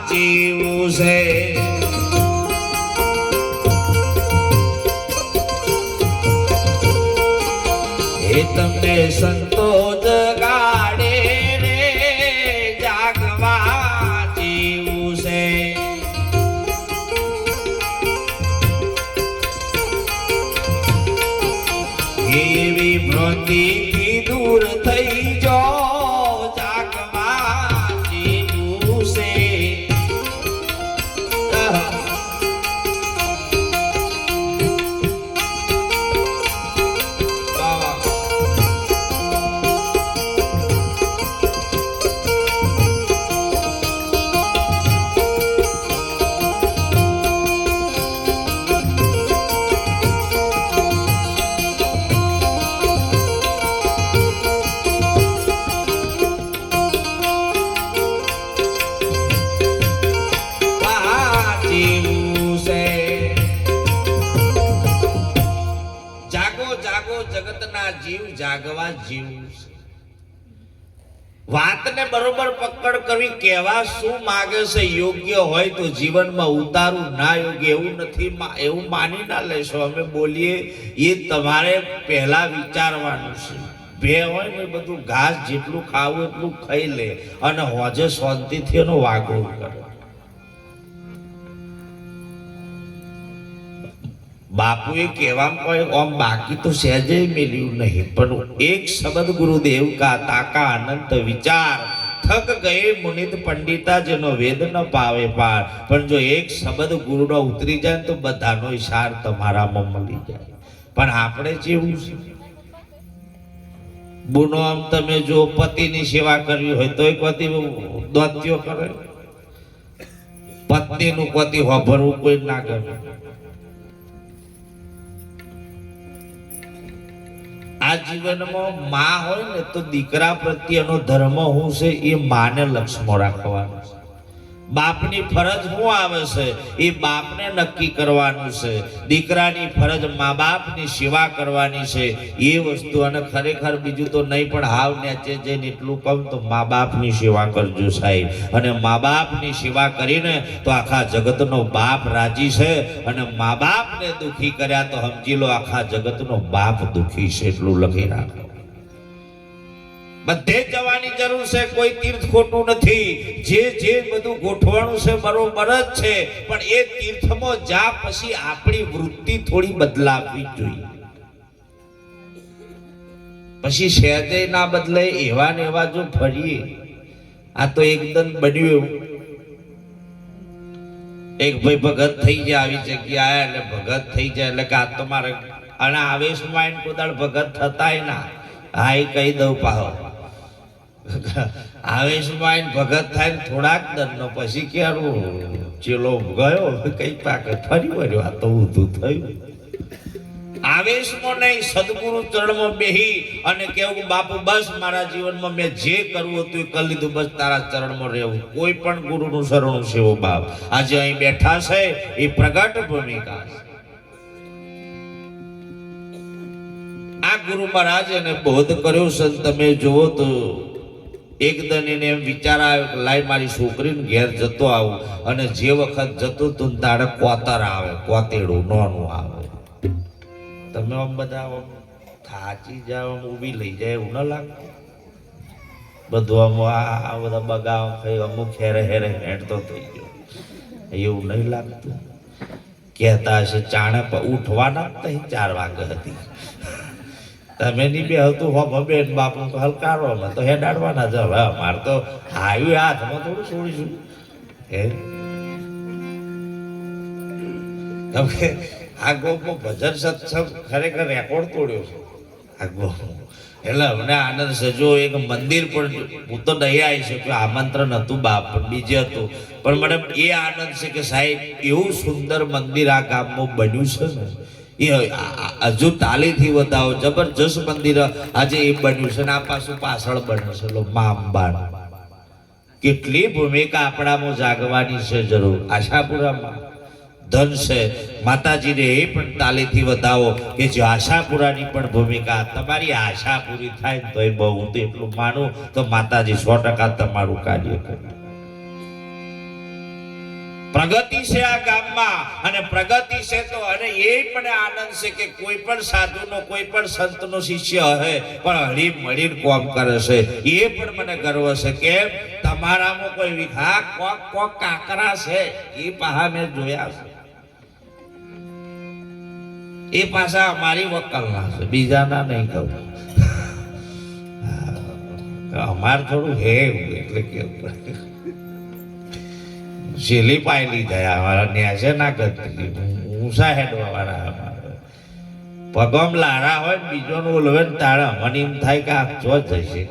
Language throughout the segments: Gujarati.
જીવું છે એ તમને સંતો જગાડે રે જાગવા જીવું છે એવી ભ્રાંતિથી દૂર થઈ જાઓ જાગવા જીવું છે જીવ જાગવા જીવું છે વાતને બરોબર પકડ કરવી કહેવા શું માંગે છે યોગ્ય હોય તો જીવનમાં ઉતારું ના યોગ્ય એવું નથી એવું માની ના લેશો અમે બોલીએ એ તમારે પહેલા વિચારવાનું છે બે હોય ને બધું ઘાસ જેટલું ખાવું એટલું ખાઈ લે અને હોજે શાંતિથી એનો વાગો કરે બાપુએ કહેવામાં કોઈ આમ બાકી તો સહેજે મેલ્યું નહીં પણ એક શબ્દ ગુરુદેવ કા તાકા અનંત વિચાર થક ગયે મુનિત પંડિતા જેનો વેદ ન પાવે પાર પણ જો એક શબ્દ ગુરુનો ઉતરી જાય તો બધાનો ઈશાર તમારામાં મળી જાય પણ આપણે જેવું છે બુનો આમ તમે જો પતિની સેવા કરવી હોય તો એક પતિ દોત્યો કરે પત્નીનું પતિ હોભરવું કોઈ ના કરે આ જીવનમાં માં હોય ને તો દીકરા પ્રત્યેનો ધર્મ શું છે એ માને લક્ષ્યમાં રાખવાનો છે બાપની ફરજ શું આવે છે એ બાપને નક્કી કરવાનું છે દીકરાની ફરજ મા બાપની સેવા કરવાની છે એ વસ્તુ અને ખરેખર બીજું તો નહીં પણ હાવ નેચે જઈને એટલું કહું તો મા બાપની સેવા કરજો સાહેબ અને મા બાપની સેવા કરીને તો આખા જગતનો બાપ રાજી છે અને મા બાપને દુખી કર્યા તો સમજી લો આખા જગતનો બાપ દુખી છે એટલું લખી રાખો બધે જવાની જરૂર છે કોઈ તીર્થ ખોટું નથી જે બધું ગોઠવાનું છે બરોબર જ છે પણ એ તીર્થમાં જા પછી આપણી વૃત્તિ થોડી બદલાવવી જોઈએ પછી સહેજે ના બદલે એવા ને એવા જો ફરીએ આ તો એકદમ બન્યું એક ભાઈ ભગત થઈ જાય આવી જગ્યાએ એટલે ભગત થઈ જાય એટલે કે આ તો મારે અને આવેશમાં કોદાળ ભગત થતાય ના હા એ કહી દઉં પાહો આવેશમાં ભગત થાય ને થોડાક દરનો પછી ક્યારું ચેલો ગયો કઈ પાકે ફરી વળ્યો આ તો ઊંધું થયું આવેશમાં નહીં સદગુરુ ચરણમાં બેહી અને કેવું બાપુ બસ મારા જીવનમાં મેં જે કરવું હતું એ કરી લીધું બસ તારા ચરણમાં રહેવું કોઈ પણ ગુરુનું શરણું છે એવો બાપ આજે અહીં બેઠા છે એ પ્રગટ ભૂમિકા છે આ ગુરુ મહારાજ એને બોધ કર્યો છે તમે જુઓ તો એકદમ એને એમ વિચાર આવ્યો કે લાઈ મારી છોકરીને ઘેર જતો આવું અને જે વખત જતો તો તારે કોતર આવે કોતેડું નોનું આવે તમે આમ બધા થાચી જાવ ઊભી લઈ જાય એવું ન લાગતું બધું આમ આ બધા બગાવ ખાઈ અમુક હેરે હેરે હેઠતો થઈ ગયો એવું નહીં લાગતું કહેતા હશે ચાણે ઉઠવાના જ 4 વાગે હતી તમે ની બે હતું હો બેન બાપુ તો હલકારવામાં તો હેડાડવાના જ હવે અમારે તો હાઈવે હાથમાં થોડું છોડીશું હે તમે આ ગોપમાં ભજન સત્સંગ ખરેખર રેકોર્ડ તોડ્યો છે આ ગોપ એટલે અમને આનંદ છે જો એક મંદિર પણ હું તો નહીં આવી શક્યો આમંત્રણ હતું બાપ પણ બીજે હતું પણ મને એ આનંદ છે કે સાહેબ એવું સુંદર મંદિર આ ગામમાં બન્યું છે ને એ હજુ તાલીથી વધાવો જબરજસ્ત મંદિર આજે એ બન્યું છે ને આ પાછું પાછળ બન્યું છે મા અંબા કેટલી ભૂમિકા આપણામાં જાગવાની છે જરૂર આશાપુરામાં ધન છે માતાજીને એ પણ તાલીથી વધાવો કે જે આશાપુરાની પણ ભૂમિકા તમારી આશા પૂરી થાય તો એ બહુ હું તો એટલું માનું તો માતાજી 100% તમારું કાર્ય કરે પ્રગતિ છે આ ગામમાં, અને પ્રગતિ છે તો અને એ પણ આનંદ છે કે કોઈ પણ સાધુનો કોઈ પણ સંતનો શિષ્ય હે પણ હળી મળીને કોમ કરે છે, એ પણ મને ગર્વ છે. કેમ? તમારામાં કોઈ વિઘા કોક કોક કાકરા છે, એ પાહા મેં જોયા છે, એ પાછા અમારી વકલના છે, બીજાના નહીં કહું. અમારે થોડું હે એટલે કેવું શેલી પાયલી જાય અમારા ન્યાસે ના કરતી ઊંસા હેડવા વાળા પગમ લારા હોય ને બીજો નું ઓલવે ને તારા મને એમ થાય કે આ ચો જશે.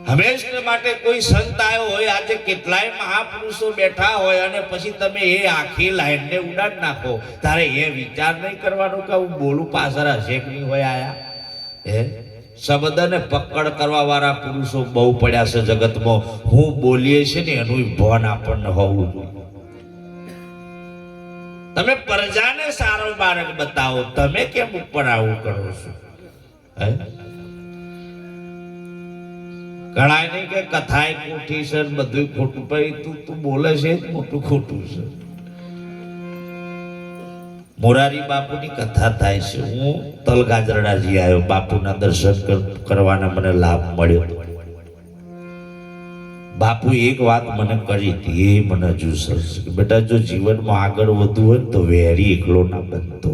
હંમેશા માટે કોઈ સંત આવ્યો હોય, આજે કેટલાય મહાપુરુષો બેઠા હોય અને પછી તમે એ આખી લાઈનને ઉડાડી નાખો, તારે એ વિચાર નહીં કરવાનો કે હું બોલું પાછળ હશે કે નહીં હોય આયા. હે શબ્દને પકડ કરવા વાળા પુરુષો બહુ પડ્યા છે જગતમાં. હું બોલીએ છે ને એનું ભાન આપણને હોવું જોઈએ. તમે પ્રજાને સારો માર્ગ બતાવો, તમે કેમ ઉપર આવું કરો છો? હે ઘણા નહીં કે કથાએ ખોટી છે બધું ખોટું, ભાઈ તું બોલે છે જ મોટું ખોટું છે. મોરારી બાપુની કથા થાય છે. હું તલગાજરડાજી આવ્યો, બાપુના દર્શન કરવાના મને લાભ મળ્યો. બાપુ એક વાત મને કરી હતી, એ મને હજુ સરસ કે બેટા જો જીવનમાં આગળ વધવું હોય ને તો વેરી એકલો ના બનતો.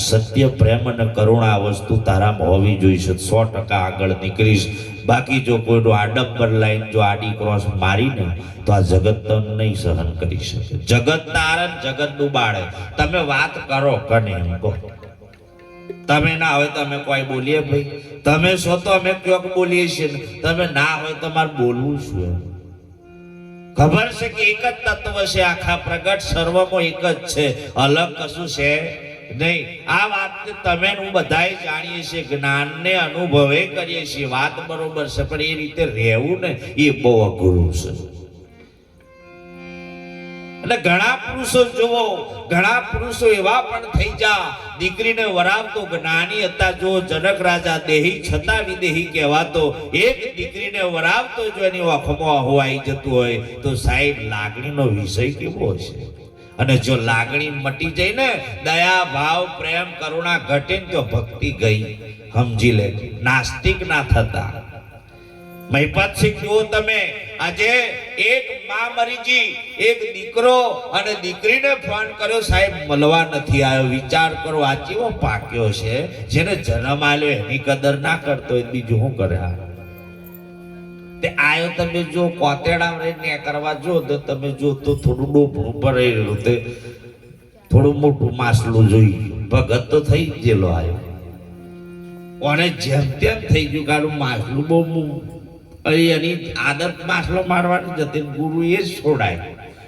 સત્ય, પ્રેમ અને કરુણા આ વસ્તુ તારામાં હોવી જોઈએ. 100% આગળ નીકળીશ. બાકી જો કોઈનો આડંબર લાઈન જો આડી ક્રોસ મારીને તો આ જગત તમને નહીં સહન કરી શકે. જગત તારે જગત ડૂબાડે. તમે વાત કરો કને એમ કહો, તમે ના હોય તો અમે કોઈ બોલીએ ભાઈ, તમે છો તો અમે ક્યોક બોલીએ છીએ, તમે ના હોય તો મારે બોલવું શું? ખબર છે કે એક જ તત્વ છે આખા પ્રગટ, સર્વમાં એક જ છે, અલગ કશું છે નહીં. આ વાત તમે હું બધાય જાણીએ છીએ, જ્ઞાનને અનુભવે કરીએ છીએ, વાત બરોબર છે, પણ એ રીતે રહેવું ને એ બહુ અઘરું છે. એટલે ઘણા પુરુષો જુઓ, ઘણા પુરુષો એવા પણ થઈ જા, દીકરીને વરાવતો જ્ઞાની હતા જો જનક રાજા, દેહી છતાં વિદેહી કહેવાતો. એક દીકરીને વરાવતો જો એની આંખોમાં હોવાઈ જતું હોય તો સાહેબ લાગણીનો વિષય કેવો છે? અને જો લાગણી મટી જાય ને, દયા ભાવ પ્રેમ કરુણા ઘટે ને તો ભક્તિ ગઈ, સમજી લે. નાસ્તિક ના થતા. મહિપત સિંહ જુઓ તમે, આજે એક માં મરીજી, એક દીકરો અને દીકરીને ફોન કર્યો, સાહેબ મળવા નથી આવ્યો. વિચાર કરો આ કેવો પાક્યો છે. જેને જન્મ આલ્યો એની કદર ના કરતો હોય બીજું શું કરે? તે આયો તમે જો કોતેડા રહીને કરવા જો તો તમે જો તો થોડું ડોપણું ભરેલું, તે થોડું મોટું માસલું જોઈ ભગત તો થઈ ગયેલો આવ્યો. અને જેમ તેમ થઈ ગયું, કારણ માસલું બહુ એની આદત માસલો મારવાની જતી, ગુરુ એ જ છોડાય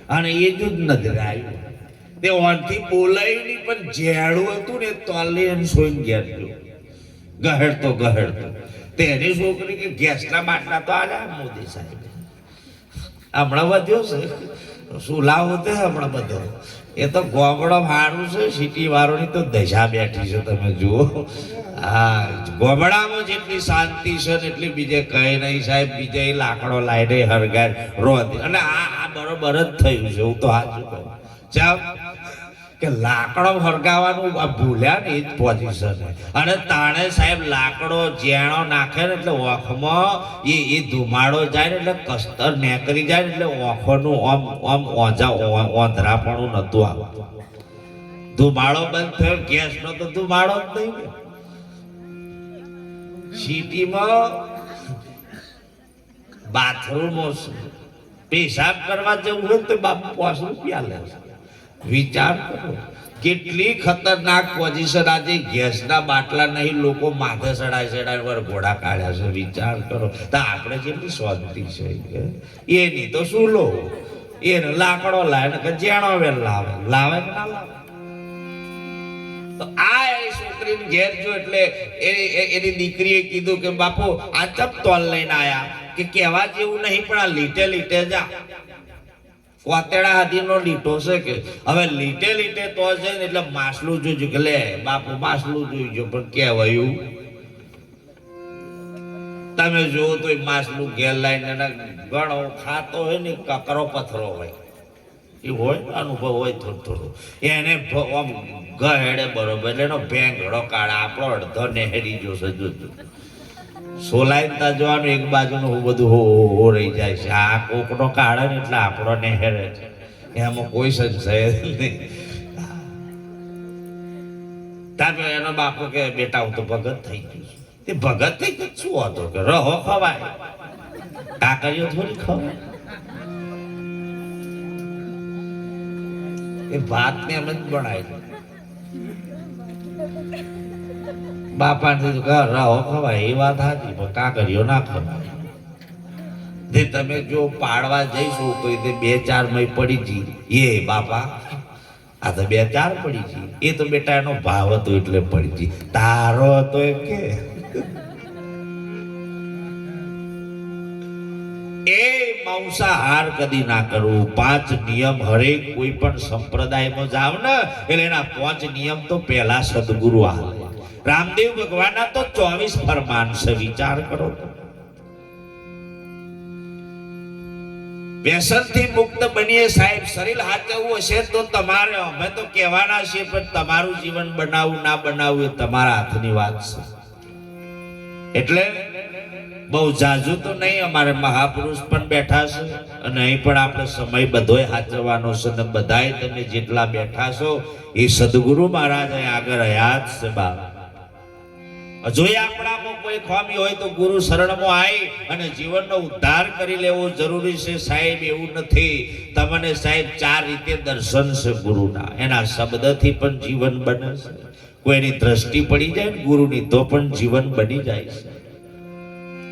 અને એ જ નજરે આવ્યું. તે ઓનથી બોલાય નહીં, પણ જેડું હતું ને તોલી એને સોઈને ઘેર ગયો, ગહેડતો. તેની છોકરી કે ગેસના બાટલા તો આલ્યા મોદી સાહેબ. હમણાં વધ્યો છે શું લાવ હોતે હમણાં બધો. એ તો ગોમડો મારું છે, સિટી વાળોની તો દશા બેઠી છે. તમે જુઓ, હા ગોમડામાં જેટલી શાંતિ છે ને એટલી બીજે કઈ નહીં સાહેબ. બીજે લાકડો લાઈને હરગાર રોત, અને આ બરોબર જ થયું છે. હું તો હાજુ કહું ચાલ કે લાકડો હરગાવાનું ભૂલ્યા ને એ જ પોઝિશન. અને તાણે સાહેબ લાકડો જેણો નાખે ને એટલે ઓખમાં એ ધુમાડો જાય ને એટલે કસ્તર નેકરી જાય ને એટલે ઓખોનું આમ ઓંધરાપણું નતું આવતું. ધુમાડો બંધ થયો, ગેસનો તો ધુમાડો જ નહીં. સિટીમાં બાથરૂમો પેશાબ કરવા જવું હોય તો બાપુ ₹5 લે છે. વિચાર કરો કેટલી ખતરનાક પોઝિશન. આજે ગેસના બાટલા નહીં, લોકો માથે ચડાય પર ઘોડા કાઢ્યા છે. વિચાર કરો તો આપણે જેટલી શાંતિ છે. એની તો શું લો, એને લાકડો લાવે કે જેણો વેલ લાવે કે ના લાવે. તો આ છોકરીને ઘેર જો એટલે એની દીકરીએ કીધું કે બાપુ આ ચપ તોલ લઈને આયા, કે કહેવા જેવું નહીં પણ આ લીટે જા. કોતેડા હાથીનો લીટો છે કે હવે લીટે તો છે ને એટલે માસલું જોઈજો કે લે બાપુ માસલું જોઈજો, પણ કહેવાયું તમે જુઓ તો એ માંસનું ઘેર લાઈને એના ગણો ખાતો હોય ને કકરો પથરો હોય એ હોય અનુભવ હોય થોડું થોડું એને આમ ગહેડે બરોબર એટલે એનો ભેંગડો કાઢે આપણો અડધો નેહરી જોશે જોજો સોલાઈતા જોવાનું એક બાજુનું હું બધું હો રહી જાય છે આ કોકનો કાઢે ને એટલે આપણો નેહરે છે એમાં કોઈ સંશય નહીં. તારે એનો બાપો કે બેટા હું તો ભગત થઈ ગયું છું. તે ભગત થઈ ગયું શું હતો કે રહો ખવાય કાકરીઓ થોડી ખવાય એ ભાત ને એમ જ બનાવી બાપા ને રહો ખવાય એ વાત સાચી પણ કાકરીઓ ના ખવાય. જે તમે જો પાડવા જઈશું તો એ 2-4 મય પડી જી એ બાપા આ તો 2-4 પડી જી એ તો બેટા એનો ભાવ હતો એટલે પડી જી તારો હતો એમ કે એ માંસાહાર કદી ના કરવું. 5 નિયમ હરેક કોઈ પણ સંપ્રદાયમાં જાવ ને એટલે એના 5 નિયમ તો પહેલા સદગુરુ આલે. રામદેવ ભગવાનના તો 24 ફરમાન છે વિચાર કરો. વ્યસનથી મુક્ત બનીએ સાહેબ. શરીર હાચવવું હશે તો તમારે અમે તો કહેવાના છીએ પણ તમારું જીવન બનાવવું ના બનાવવું એ તમારા હાથની વાત છે. એટલે બહુ જાજુ તો નહીં અમારે મહાપુરુષ પણ બેઠા છે અને અહીં પણ આપણે સમય બધોય હાચવવાનો છે ને બધાય તમે જેટલા બેઠા છો એ સદગુરુ મહારાજ આગળ રહ્યા જ છે બાપ. જો આપણામાં કોઈ ખામી હોય તો ગુરુ શરણમાં આવી અને જીવનનો ઉદ્ધાર કરી લેવો જરૂરી છે સાહેબ. એવું નથી તમને સાહેબ 4 રીતે દર્શન છે ગુરુના. એના શબ્દથી પણ જીવન બને છે. કોઈની દ્રષ્ટિ પડી જાય ને ગુરુની તો પણ જીવન બની જાય છે.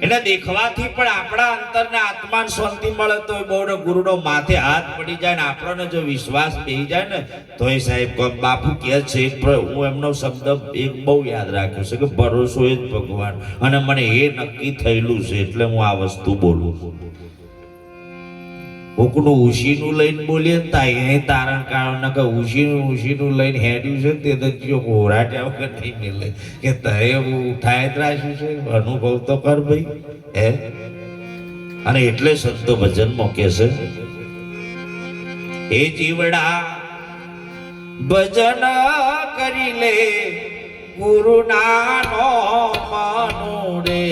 એને દેખવાથી પણ આપણા અંતરને આત્માને શાંતિ મળે તો બહુ ગુરુનો માથે હાથ પડી જાય ને આપણને જો વિશ્વાસ બેસી જાય ને તો એ સાહેબ બાપુ કહે છે હું એમનો શબ્દ એક બહુ યાદ રાખ્યો છે કે ભરોસો એ જ ભગવાન અને મને એ નક્કી થયેલું છે એટલે હું આ વસ્તુ બોલું. કોકનું ઉશીનું લઈને બોલીએ ને ત્યાં તારણ કારણ કે ઉશીનું લઈને હેડ્યું છે તે તો હોરાટ્યા વગર નહીં મિલે કે તરે ઉઠાય જ રાખ્યું છે. અનુભવ તો કર ભાઈ હે. અને એટલે સંતો ભજન મૂકે છે એ જીવડા ભજન કરી લે ગુરુના નામનું રે.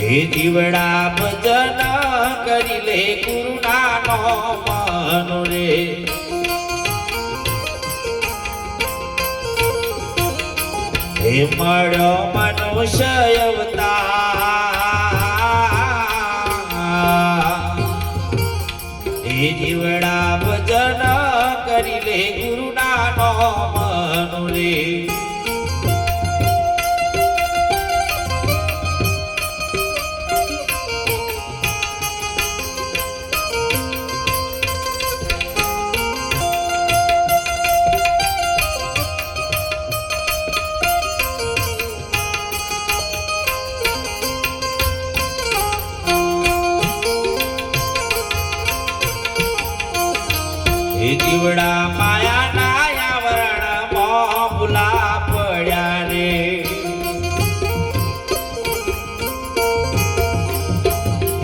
હે જીવડા ભજન કરી લે ગુરુના નામનું રે. હે મળ્યો મનુષ્ય અવતાર હે જીવડા ભજન કરી લે ગુરુના નામનું રે. જીવડા માયાના આવરણમાં ભૂલા પડ્યા રે.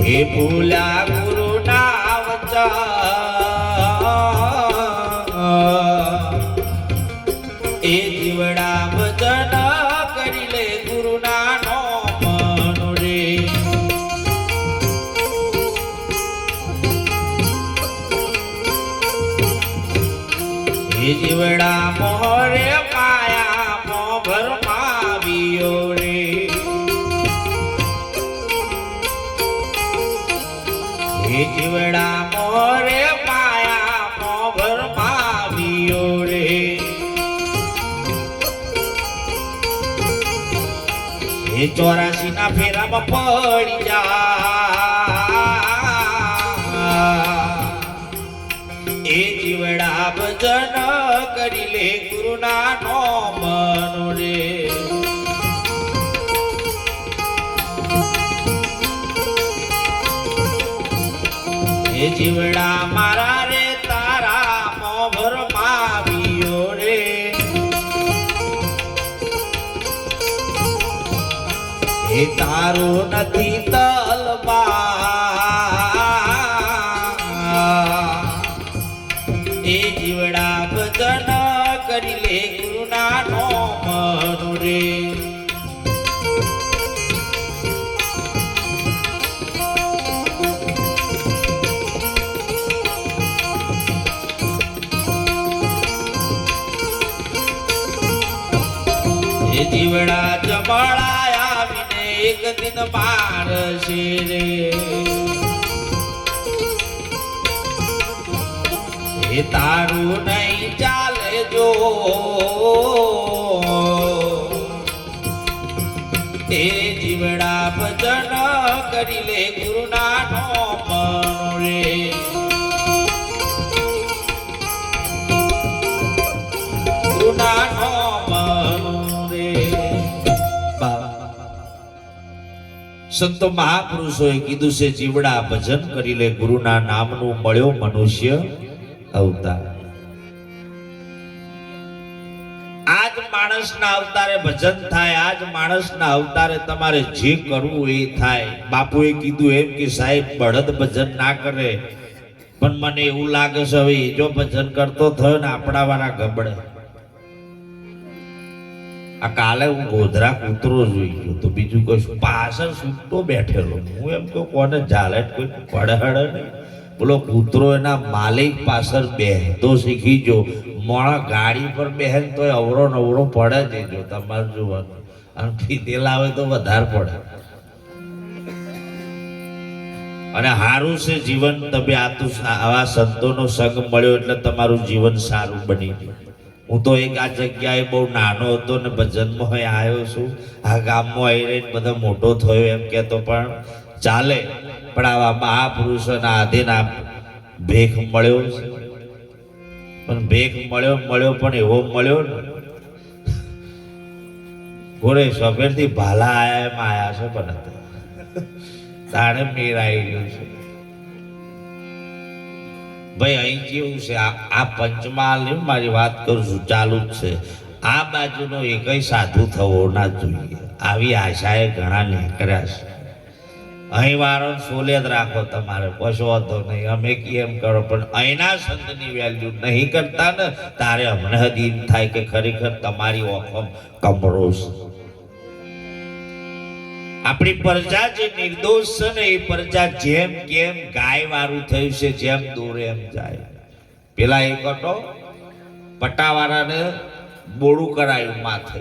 હે ભૂલા ગુરુના વચન એ જીવડા ભજન કરી લે ગુરુના નામનું રે. જીવડા મોરે માયા મોભર માવ્યો રે. હે જીવડા મોરે માયા મોભર માવ્યો રે. હે 84 ના ફેરામાં પડી જા એ જીવડા ભજન કરી લે ગુરુના નામનું રે. એ જીવડા મારા રે તારા મોભર માવ્યો રે. હે તારું નથી તલવાર એ જીવડા ભજન કરી લે ગુરુના નોમ રે જીવડા જમળાયા આવીને એક દિન મારશે રે એ તારું નહીં ચાલે જો એ જીવડા ભજન કરી લે ગુરુના નોમ રે ગુરુના નોમ સંતો મહાપુરુષોએ કીધું છે જીવડા ભજન કરી લે ગુરુના નામનું મળ્યો મનુષ્ય અવતાર આજ માણસના અવતારે ભજન થાય આજ માણસના અવતારે તમારે જે કરવું એ થાય બાપુએ કીધું એમ કે સાહેબ બળદ ભજન ના કરે પણ મને એવું લાગે છે હવે એ જો ભજન કરતો થયો ને આપણા વાળા ગબડે આ કાલે હું ગોધરા કૂતરો જોઈ ગયો તો બીજું કશું પાછળ સૂટતો બેઠેલો હું એમ કહું કોને ઝાલે કોઈ પડહડે નહીં બોલો કૂતરો એના માલિક પાછળ બેહતો શીખી જો મોણા ગાડી પર બેહે તો અવરો નવરો પડે જ જો તમારે જોવાનું અને ફીતેલા આવે તો વધારે પડે અને સારું છે જીવન તમે આવા સંતોનો સંગ મળ્યો એટલે તમારું જીવન સારું બની ગયું હું તો એક આ જગ્યાએ બહુ નાનો હતો ને ભજનમાં આવ્યો છું આ ગામમાં આવી રહીને બધો મોટો થયો એમ કહેતો પણ ચાલે પણ આવા મહાપુરુષોના આધીન આ ભેખ મળ્યો પણ ભેખ મળ્યો પણ એવો મળ્યો ને ઘોડે સફેરથી ભાલા આયા એમ આયા છે પણ તાણે મેળ આવી ગયું છે ભાઈ અહીં કેવું છે આ પંચમહાલ મારી વાત કરું છું ચાલુ જ છે આ બાજુનો એકય સાધુ થવો ના જોઈએ આવી આશાએ ઘણા નીકળ્યા છે અહીં વારો સોલે જ રાખો તમારે કશો હતો નહીં અમે કેમ કરો પણ અહીંના સંતની વેલ્યુ નહીં કરતા ને તારે અમને હજી એમ થાય કે ખરેખર તમારી ઓખમ કમરો છે આપણી પ્રજા જે નિર્દોષ છે ને એ પ્રજા જેમ કેમ ગાય વાળું થયું છે જેમ દોરે એમ જાય પેલા એક હતો પટાવાળાને બોડું કરાયું માથે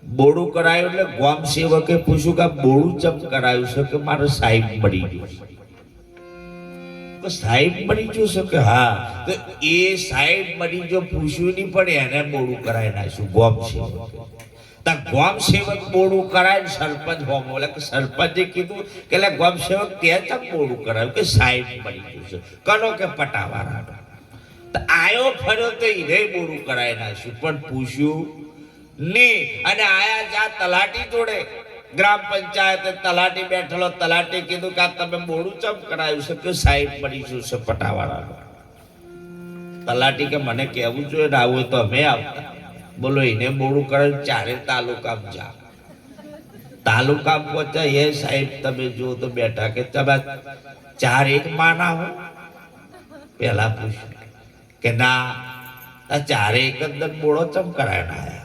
બોડું કરાયું એટલે ગામ સેવકે પૂછ્યું કે બોડું ચમ કરાયું છે કે મારે સાહેબ મળી ગયું તો સાહેબ મળી ગયું છે કે હા તો એ સાહેબ મળી જો પૂછ્યું નહીં પણ એને બોડું કરાવી નાખ્યું ગામ સેવકે ગામ સેવક બોડું કરાય સરપંચ હોમ બોલે કે સરપંચે કીધું કે ગામ સેવક ત્યાં તક બોડું કરાયું કે સાહેબ મળી ગયું છે કનો કે પટાવાળા તો આયો ફર્યો તો એને બોડું કરાવી નાખ્યું પણ પૂછ્યું નહીં અને આયા જા તલાટી જોડે ગ્રામ પંચાયતે તલાટી બેઠેલો તલાટી કીધું કે તમે બોડું ચમ કરાયું છે કે સાહેબ મળી ગયું છે પટાવાળા તલાટી કે મને કહેવું જોઈએ ને આવું તો અમે આવતા બોલો એને બોડું કરે ચારે તાલુકામાં જા તાલુકામાં પહોંચ્યા એ સાહેબ તમે જો તો બેઠા કે તમે ચાર એક માના હો પેલા પૂછ્યું કે ના ચારે એક અંદર બોડો ચમ કરાય ના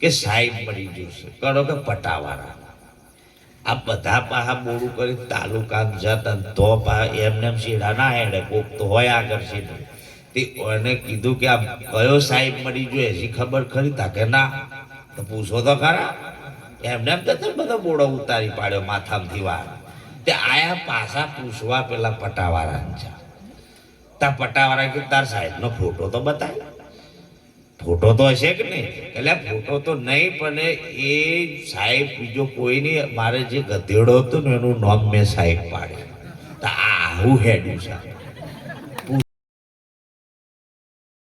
કે સાહેબ મળી જશે કરો કે પટાવાળા આ બધા પાહા બોડું કરી તાલુકામાં જતા તો પા એમને સીડા ના હેડે કોક તો હોય આગળ સીધું એને કીધું કે આ કયો સાહેબ મળી જોઈએ હજી ખબર ખરી તા કે ના તો પૂછો તો ખરા એમને એમ તો બધા બોડો ઉતારી પાડ્યો માથામાંથી વાર તે આયા પાછા પૂછવા પેલા પટાવાળા છે તા પટાવાળા કે તાર સાહેબનો ફોટો તો બતાય ફોટો તો હશે કે નહીં એટલે ફોટો તો નહીં પણ એ સાહેબ બીજો કોઈ નહીં મારે જે ગધેડો હતો ને એનું નામ મેં સાહેબ પાડ્યું તો આવું હેડ્યું છે